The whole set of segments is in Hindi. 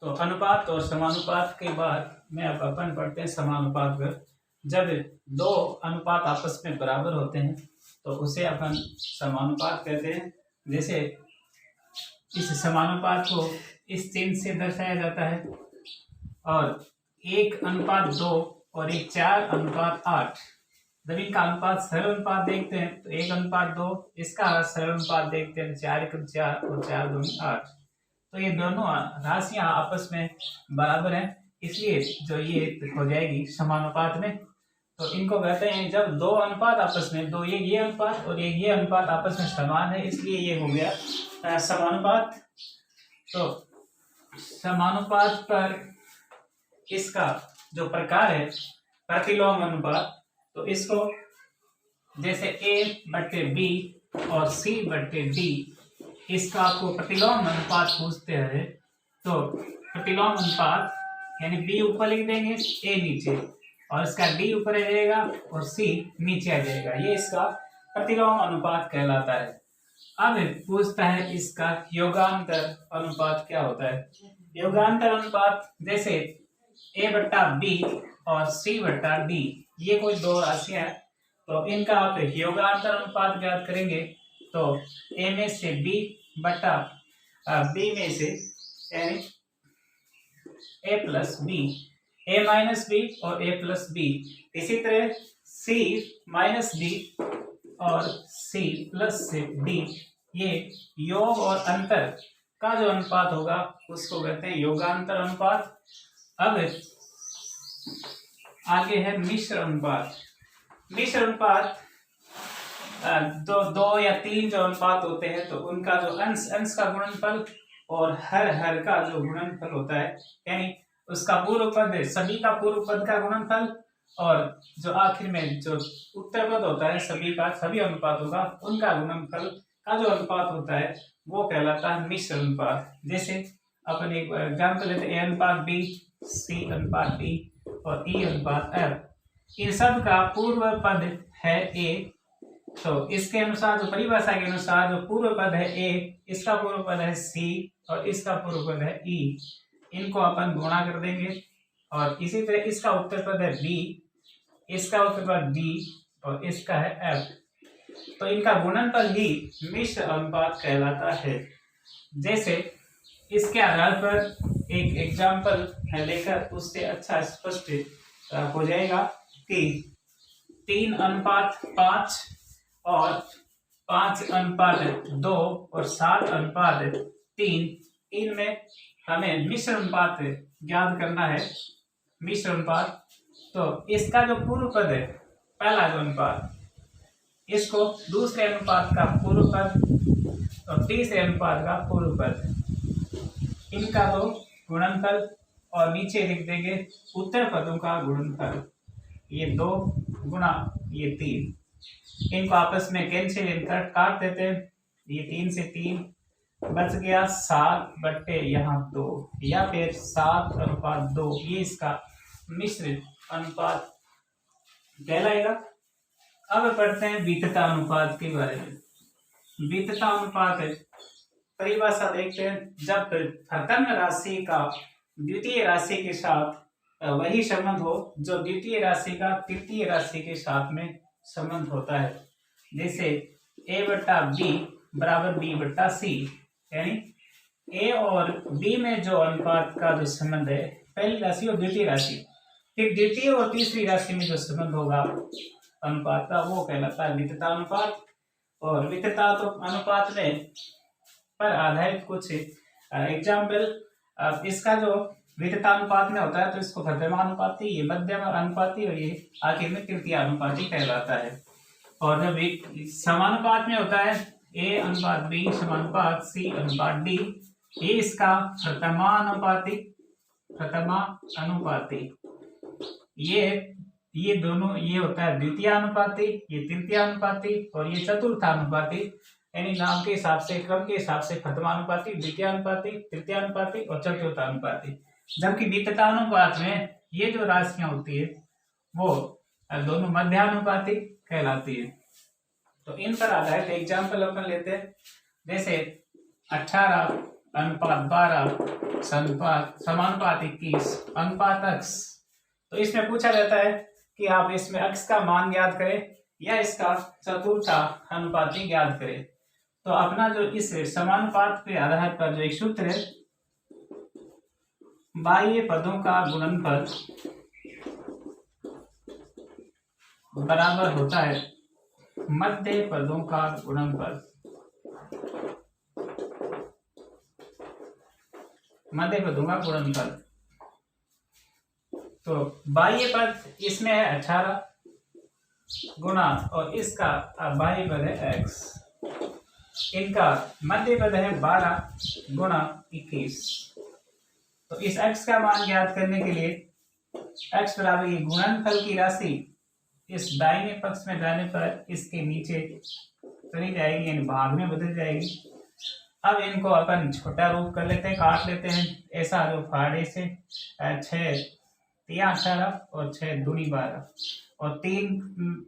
तो अनुपात और समानुपात के बाद में अब अपन पढ़ते हैं समानुपात पर। जब दो अनुपात आपस में बराबर होते हैं तो उसे अपन समानुपात कहते हैं। जैसे इस समानुपात को इस चिन्ह से दर्शाया जाता है, और 1:2 और 4:8। जब इनका अनुपात सरल अनुपात देखते हैं तो 1:2, इसका सरल अनुपात देखते हैं 4:4 और 4×2=8। तो ये दोनों राशियां आपस में बराबर हैं, इसलिए जो ये हो जाएगी समानुपात में। तो इनको कहते हैं जब दो अनुपात आपस में, दो ये अनुपात और ये अनुपात आपस में समान है, इसलिए ये हो गया समानुपात। तो समानुपात पर इसका जो प्रकार है प्रतिलोम अनुपात, तो इसको जैसे A/B और C/D, इसका आपको प्रतिलोम अनुपात पूछते हैं तो प्रतिलोम अनुपात यानी B ऊपर लिख देंगे, A नीचे, और इसका D ऊपर आ जाएगा और C नीचे आ जाएगा। ये इसका प्रतिलोम अनुपात कहलाता है। अब पूछता है इसका योगांतर अनुपात क्या होता है। योगांतर अनुपात जैसे A/B और C/D, ये कोई दो राशियां हैं, तो इनका आप योगांतर अनुपात ज्ञात करेंगे तो A में से B में से यानी A+B, A-B और A+B। इसी तरह C-D और C+D, ये योग और अंतर का जो अनुपात होगा उसको कहते हैं योगांतर अनुपात। अब आगे है मिश्र अनुपात। मिश्र अनुपात दो या तीन जो अनुपात होते हैं तो उनका जो अंश का गुणनफल और हर का जो गुणनफल होता है, यानी उसका पूर्व पद, सभी का पूर्व पद का गुणनफल, और जो आखिर में जो उत्तर पद होता है सभी का, सभी अनुपातों का, उनका गुणनफल का जो अनुपात होता है वो कहलाता है मिश्र अनुपात। जैसे अपन एक एग्जाम्पल लेते हैं A/B, C/D और E/F। इन सब का पूर्व पद है A, तो इसके अनुसार जो परिभाषा के अनुसार जो पूर्व पद है A, इसका पूर्व पद है C और इसका पूर्व पद है E। इनको अपन गुणा कर देंगे, और इसी तरह इसका उत्तर पद है B, इसका उत्तर पद D और इसका है F। तो इनका गुणनफल ही मिश्र अनुपात कहलाता है। जैसे इसके आधार पर एक एग्जाम्पल लेकर उससे अच्छा स्पष्ट हो जाएगा कि 3:5 और 5:2 और 7:3, इनमें हमें मिश्र अनुपात ज्ञात करना है। मिश्र अनुपात, तो इसका जो पूर्व पद है, पहला जो अनुपात, इसको दूसरे अनुपात का पूर्व पद और तीसरे अनुपात का पूर्व पद, इनका तो गुणनफल, और नीचे लिख देंगे उत्तर पदों का गुणनफल। ये 2 गुणा ये 3, इनको आपस में कैंसिल कर काट देते हैं। ये 3 से 3 बच गया 7/2, या फिर 7:2, ये इसका मिश्र अनुपात कहलाएगा। अब पढ़ते हैं वितता अनुपात के बारे में। वितता अनुपात परिभाषा देखते हैं, जब प्रथम राशि का द्वितीय राशि के साथ वही संबंध हो जो द्वितीय राशि का तृतीय राशि के साथ में संबंध होता है। जैसे A/B बराबर B/C, यानी A और B में जो अनुपात का जो संबंध है, पहली राशि और द्वितीय राशि, फिर द्वितीय और तीसरी राशि में जो संबंध होगा अनुपात का, वो कहलाता है वितता अनुपात। और वितता तो अनुपात में पर आधारित कुछ एग्जाम्पल, इसका जो वितता अनुपात में होता है तो इसको मध्यमानुपाती, ये मध्यम अनुपाती, और ये आखिर में तृतीय अनुपाती कहलाता है। और जब समानुपात में होता है A/B समानुपात C/D, ये इसका प्रथमानुपाती, ये दोनों, ये होता है द्वितीय अनुपाती, ये तृतीय अनुपाती, और ये चतुर्थानुपाती, यानी नाम के हिसाब से, क्रम के हिसाब से प्रथमानुपाती, द्वितीय अनुपाती, तृतीय अनुपाती और चतुर्थानुपाती। जबकि वितता अनुपात में ये जो राशियां होती है वो दोनों मध्यानुपाती कहलाती है। तो इन पर आधारित एग्जाम्पल अपन लेते हैं। जैसे 18 अनुपात 12 समानुपात 21 अनुपात अक्स। तो इसमें पूछा जाता है कि आप इसमें अक्स का मान ज्ञात करें या इसका चतुर्था अनुपाती ज्ञात करें। तो अपना जो इस समानुपात के आधार पर जो एक सूत्र है, बाह्य पदों का गुणनफल बराबर होता है मध्य पदों का गुणनफल। मध्य पदों का गुणनफल, तो बाह्य पद इसमें है 18 गुणा और इसका बाह्य पद है x, इनका मध्य पद है 12 गुणा 21। तो इस x का मान ज्ञात करने के लिए x बराबर ये गुणनफल की राशि इस दाहिने पक्ष में जाने पर इसके नीचे चली जाएगी, यानी भाग में बदल जाएगी। अब इनको अपन छोटा रूप कर लेते हैं, काट लेते हैं। ऐसा जो फाड़े से 6 तिया 18 और 6 दूनी 12 और 3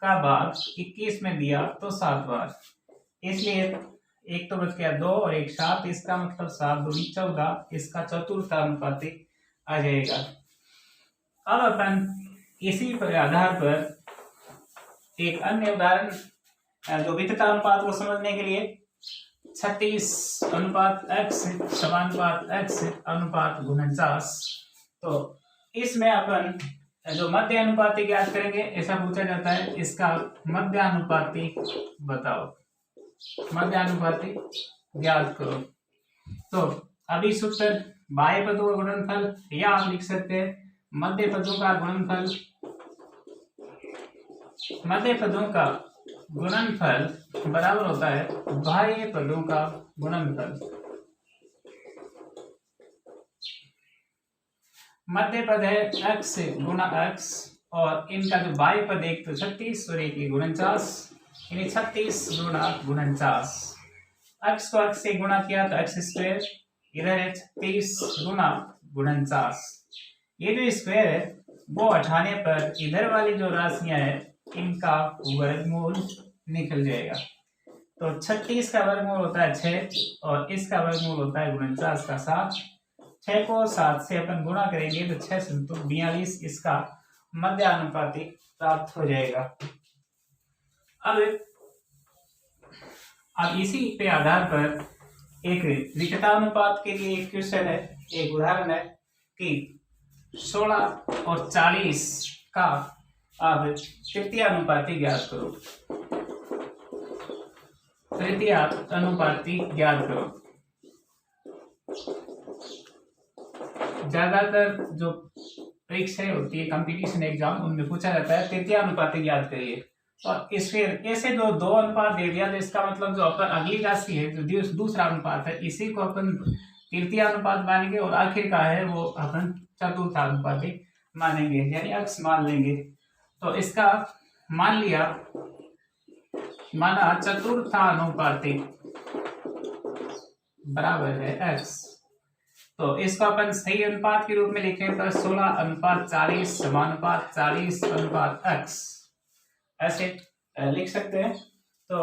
का भाग 21 में दिया तो 7 बार, इसलिए एक तो बच गया 2 और एक 7, इसका मतलब 7 दूनी 14, इसका चतुर्था अनुपाती आ जाएगा। अब अपन इसी पर आधार पर एक अन्य उदाहरण जो वितता अनुपात को समझने के लिए 36 अनुपात x समानुपात x अनुपात 49। तो इसमें अपन जो मध्य अनुपाती ज्ञात करेंगे, ऐसा पूछा जाता है इसका मध्य अनुपाती बताओ, मध्य अनुपाती ज्ञात करो। तो अभी सूत्र बाह्य पदों का गुणनफल, या आप लिख सकते हैं मध्य पदों का गुणनफल, मध्य पदों का गुणनफल बराबर होता है बाह्य पदों का गुणनफल। मध्य पद है x गुणा x और इनका जो बाह्य पद एक तो 36 और एक 49, यानी 36 गुणा 49। x को x से गुणा किया तो x स्क्वायर, इधर है 36 गुणा 49। ये जो स्क्वायर है वो हटाने पर इधर वाली जो राशियां है इनका वर्गमूल निकल जाएगा। तो 36 का वर्गमूल होता है 6 और इसका वर्गमूल होता है 49 का 7। 6 को 7 से अपन गुणा करेंगे तो 6 तो 42, इसका मध्य अनुपाती प्राप्त हो जाएगा। अब इसी पे आधार पर एक विकटा अनुपात के लिए एक क्वेश्चन है, एक उदाहरण है कि 16 और 40 का अब तृतीय अनुपाती ज्ञात करो। तृतीय अनुपाती ज्ञात करो। ज्यादातर जो परीक्षाएं होती है, कंपटीशन एग्जाम, उनमें पूछा जाता है तृतीय अनुपाती ज्ञात करिए। और इस फिर ऐसे दो अनुपात दे दिया तो इसका मतलब जो अपन अगली राशि है जो दूसरा अनुपात है, इसी को अपन तृतीय अनुपात मानेंगे और आखिर का है वो अपन चतुर्थ अनुपाती मानेंगे, यानी x मान लेंगे। तो इसका मान लिया, माना चतुर्थानुपाती बराबर है x। तो इसको अपन सही अनुपात के रूप में लिखें तो 16 अनुपात 40 समानुपात 40 अनुपात x, ऐसे लिख सकते हैं। तो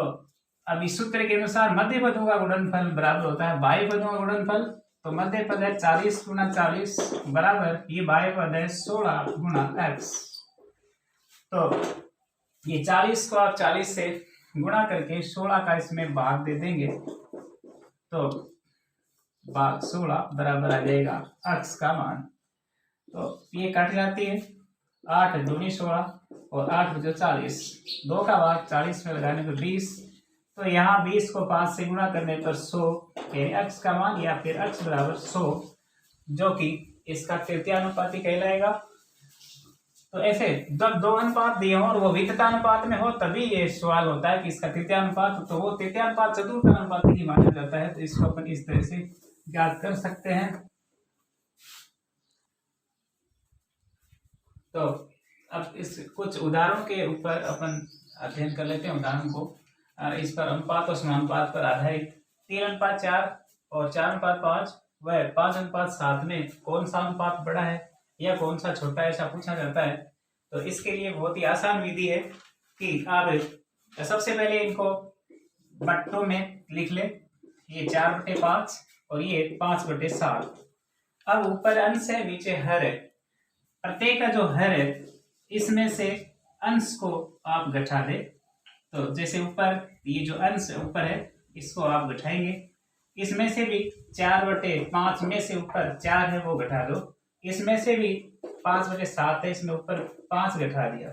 अब इस सूत्र के अनुसार मध्य पदों का गुणनफल बराबर होता है बाह्य पदों का गुणनफल। तो मध्य पद है 40 गुणा 40 बराबर ये बाह्य पद है 16 गुणा x। तो ये 40 को आप 40 से गुणा करके 16 का इसमें भाग दे देंगे तो भाग 16 बराबर आ जाएगा x का मान। तो ये कट जाती है, 8 दूनी 16 और 8 बजे 40, 2 का भाग 40 में लगाने पर 20। तो यहाँ 20 को 5 से गुणा करने पर 100 यानी x का मान, या फिर x बराबर 100, जो कि इसका तृतीय अनुपाती कहलाएगा। तो ऐसे जब दो अनुपात दिए हो और वो विकटा अनुपात में हो तभी ये सवाल होता है कि इसका तृतीय अनुपात, तो वो तृतीय अनुपात चतुर्थ अनुपाती ही माना जाता है। तो इसको अपन इस तरह से ज्ञात कर सकते हैं। तो अब इस कुछ उदाहरणों के ऊपर अपन अध्ययन कर लेते हैं। उदाहरण को इस पर अनुपात और समानुपात पर आधारित 3:4 और 4:5 व 5:7 में कौन सा अनुपात बड़ा है या कौन सा छोटा है, ऐसा पूछा जाता है। तो इसके लिए बहुत ही आसान विधि है कि आप सबसे पहले इनको बट्टों में लिख ले। ये 4/5 और ये 5/7। अब ऊपर अंश है, नीचे हर है। प्रत्येक का जो हर है इसमें से अंश को आप घटा दे। तो जैसे ऊपर ये जो अंश ऊपर है इसको आप घटाएंगे, इसमें से भी 4/5 में से ऊपर 4 है वो घटा दो, इसमें से भी 5/7 है, इसमें ऊपर 5 घटा दिया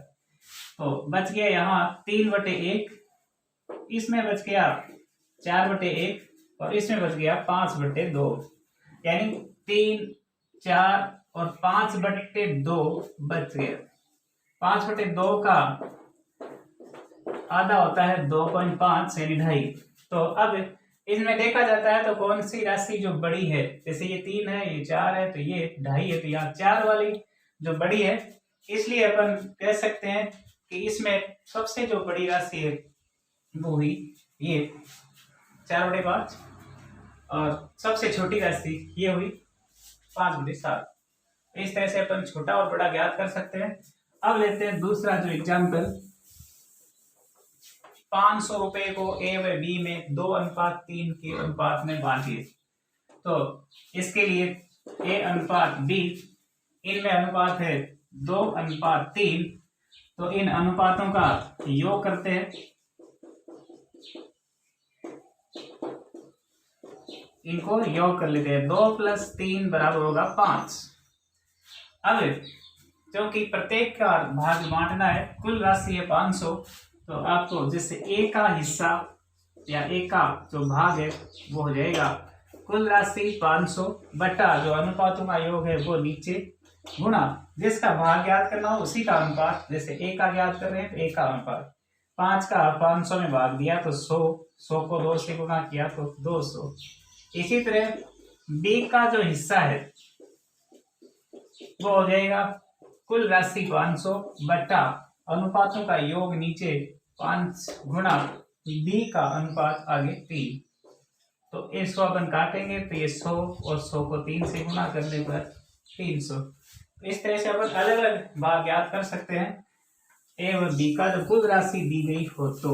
तो बच गया यहाँ 3/1, इसमें बच गया 4/1 और इसमें बच गया 5/2, यानी 3, 4 और 5/2 बच गया। 5/2 का आधा होता है 2.5 यानी 2.5। तो अब इसमें देखा जाता है तो कौन सी राशि जो बड़ी है, जैसे ये 3 है, ये 4 है, तो ये 2.5 है, तो यहाँ 4 वाली जो बड़ी है, इसलिए अपन कह सकते हैं कि इसमें सबसे जो बड़ी राशि है वो हुई ये 4/5 और सबसे छोटी राशि ये हुई 5/7। इस तरह से अपन छोटा और बड़ा ज्ञात कर सकते हैं। अब लेते हैं दूसरा जो एग्जाम्पल, 500 रुपए को ए व बी में 2:3 के अनुपात में बांटिए। तो इसके लिए ए अनुपात बी, इनमें अनुपात है 2:3, तो इन अनुपातों का योग करते हैं। इनको योग कर लेते हैं, 2 + 3 बराबर होगा 5। अब क्योंकि प्रत्येक का भाग बांटना है, कुल राशि है 500, तो आपको जैसे ए का हिस्सा या ए का जो भाग है वो हो जाएगा कुल राशि 500 बटा जो अनुपातों का योग है वो नीचे गुणा जिसका भाग ज्ञात करना हो उसी का अनुपात। जैसे ए का ज्ञात कर रहे हैं तो ए का अनुपात 5 का 500 में भाग दिया तो 100 को 2 से गुणा किया तो 200। इसी तरह बी का जो हिस्सा है वो हो जाएगा कुल राशि 500 बटा अनुपातों का योग नीचे 5 गुणा बी का अनुपात आगे 3। तो इसको अपन काटेंगे तो ये 100 और 100 को 3 से गुणा करने पर 300। तो इस तरह से अपन अलग अलग भाग ज्ञात कर सकते हैं ए और बी का जो कुल राशि दी गई हो। तो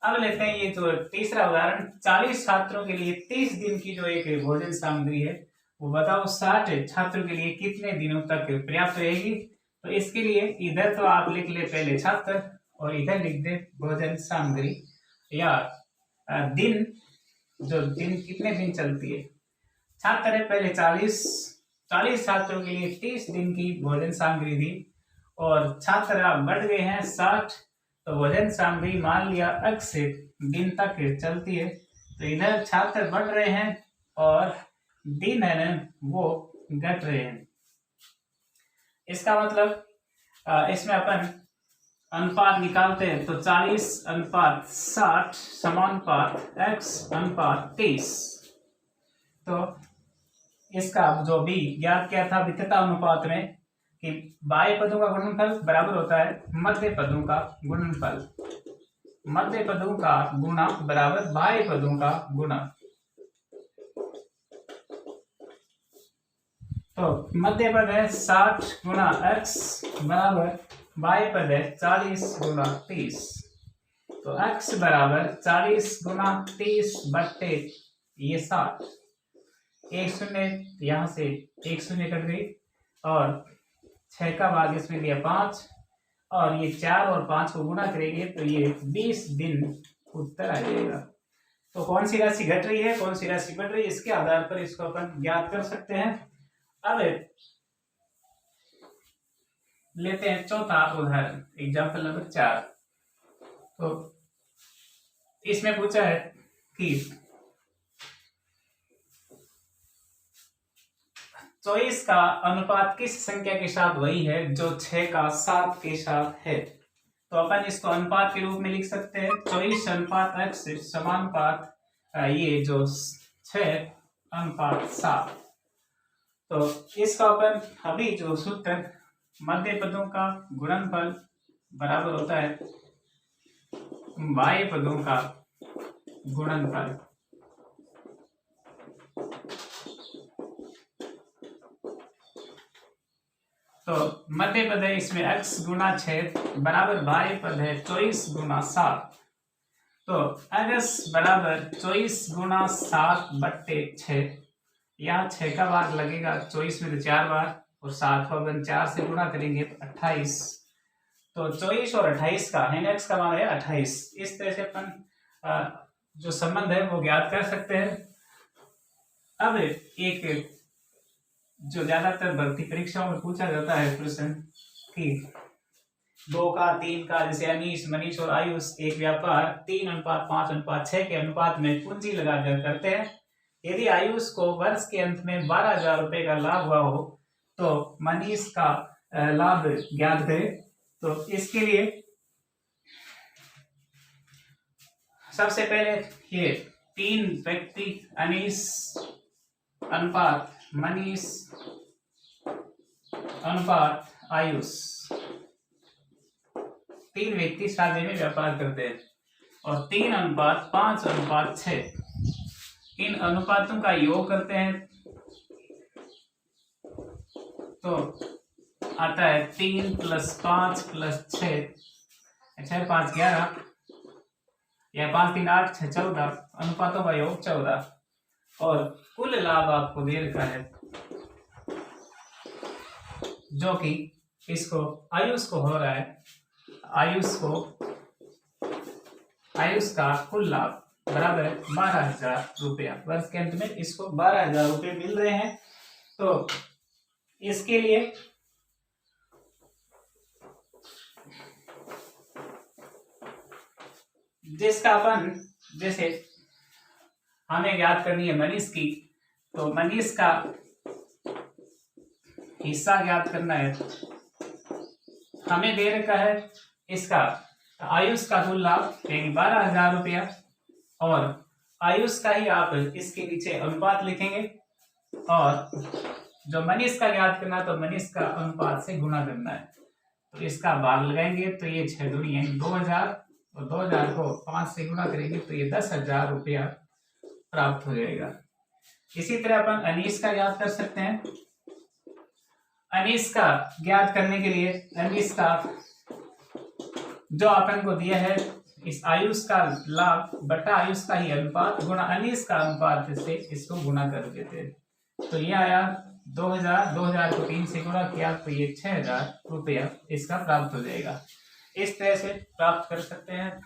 अब लेते हैं ये जो तीसरा उदाहरण, 40 छात्रों के लिए 30 दिन की जो एक भोजन सामग्री है वो बताओ 60 छात्रों के लिए कितने दिनों तक पर्याप्त रहेगी। तो इसके लिए इधर तो आप लिख ले पहले छात्र और इधर लिख दे भोजन सामग्री या दिन, जो दिन कितने दिन चलती है। छात्र है पहले 40 छात्रों के लिए 30 दिन की भोजन सामग्री दी और छात्र बढ़ गए हैं 60, तो भोजन सामग्री मान लिया x दिन तक चलती है। तो इधर छात्र बढ़ रहे हैं और दिन है ना वो घट रहे हैं। इसका मतलब इसमें अपन अनुपात निकालते हैं तो 40:60 समानुपात x/30। तो इसका जो भी ज्ञात किया था वितता अनुपात में कि बाह्य पदों का गुणनफल बराबर होता है मध्य पदों का गुणनफल, मध्य पदों का गुणा बराबर बाह्य पदों का गुणा। तो मध्य पद है 60 गुणा x बराबर बाह्य पद है 40 गुणा 30। तो x बराबर 40 गुणा 30 बट्टे ये 60, एक शून्य यहाँ से एक शून्य कट गई और 6 का भाग इसमें दिया 5 और ये 4 और 5 को गुणा करेंगे तो ये 20 दिन उत्तर आ जाएगा। तो कौन सी राशि घट रही है कौन सी राशि बढ़ रही है इसके आधार पर इसको अपन ज्ञात कर सकते हैं। अब लेते हैं चौथा उदाहरण, एग्जाम्पल नंबर 4। तो इसमें पूछा है कि 24 का अनुपात किस संख्या के साथ वही है जो 6 का 7 के साथ है। तो अपन इसको अनुपात के रूप में लिख सकते हैं 24:x समानुपात ये जो 6:7। तो इसका अपन अभी जो सूत्र मध्य पदों का गुणनफल बराबर होता है बाह्य पदों का गुणनफल। तो मध्य पद है इसमें x गुणा 6 बराबर बाह्य पद है 24 गुणा 7। तो अगस बराबर 24 गुना 7/6। यहाँ 6 का भाग लगेगा 24 में तो 4 बार, और 7 को अपन 4 से गुणा करेंगे 28। तो 24 और 28 का x का मान है 28। इस तरह से अपन जो संबंध है वो ज्ञात कर सकते हैं। अब एक जो ज्यादातर भर्ती परीक्षाओं में पूछा जाता है प्रश्न कि 2 का 3 का, जैसे अनीश, मनीष और आयुष एक व्यापार 3:5:6 के अनुपात में पूंजी लगाकर करते हैं। यदि आयुष को वर्ष के अंत में 12,000 रुपए का लाभ हुआ हो तो मनीष का लाभ ज्ञात करें। तो इसके लिए सबसे पहले ये 3 व्यक्ति अनीश अनुपात मनीष अनुपात आयुष, 3 व्यक्ति साझे में व्यापार करते हैं और 3:5:6 इन अनुपातों का योग करते हैं तो आता है 3 + 5 + 6, 6 5 11 या 5 3 8 6 14, अनुपातों का योग 14 और कुल लाभ आपको दे रखा है जो कि इसको आयुष को हो रहा है। आयुष का कुल लाभ बराबर है 12,000 रुपया। वर्ष के अंत में इसको 12,000 रुपये मिल रहे हैं। तो इसके लिए जिसका अपन जैसे हमें ज्ञात करनी है मनीष की, तो मनीष का हिस्सा ज्ञात करना है। हमें दे रखा है इसका आयुष का कुल लाभ 12,000 रुपया और आयुष का ही आप इसके नीचे अनुपात लिखेंगे और जो मनीष का ज्ञात करना तो मनीष का अनुपात से गुणा करना है। तो इसका भाग लगाएंगे तो ये 6 दूनी है 2,000 और 2,000 को 5 से गुणा करेंगे तो ये 10,000 रुपया प्राप्त हो जाएगा। इसी तरह अपन अनीश का ज्ञात कर सकते हैं। अनीश का ज्ञात करने के लिए अनीश का जो अपन को दिया है इस आयुष का लाभ बटा आयुष का ही अनुपात गुणा अनीश का अनुपात से इसको गुणा कर देते हैं। तो ये आया 2,000 को 3 से गुणा किया तो ये 6,000 रुपया इसका प्राप्त हो जाएगा। इस तरह से प्राप्त कर सकते हैं।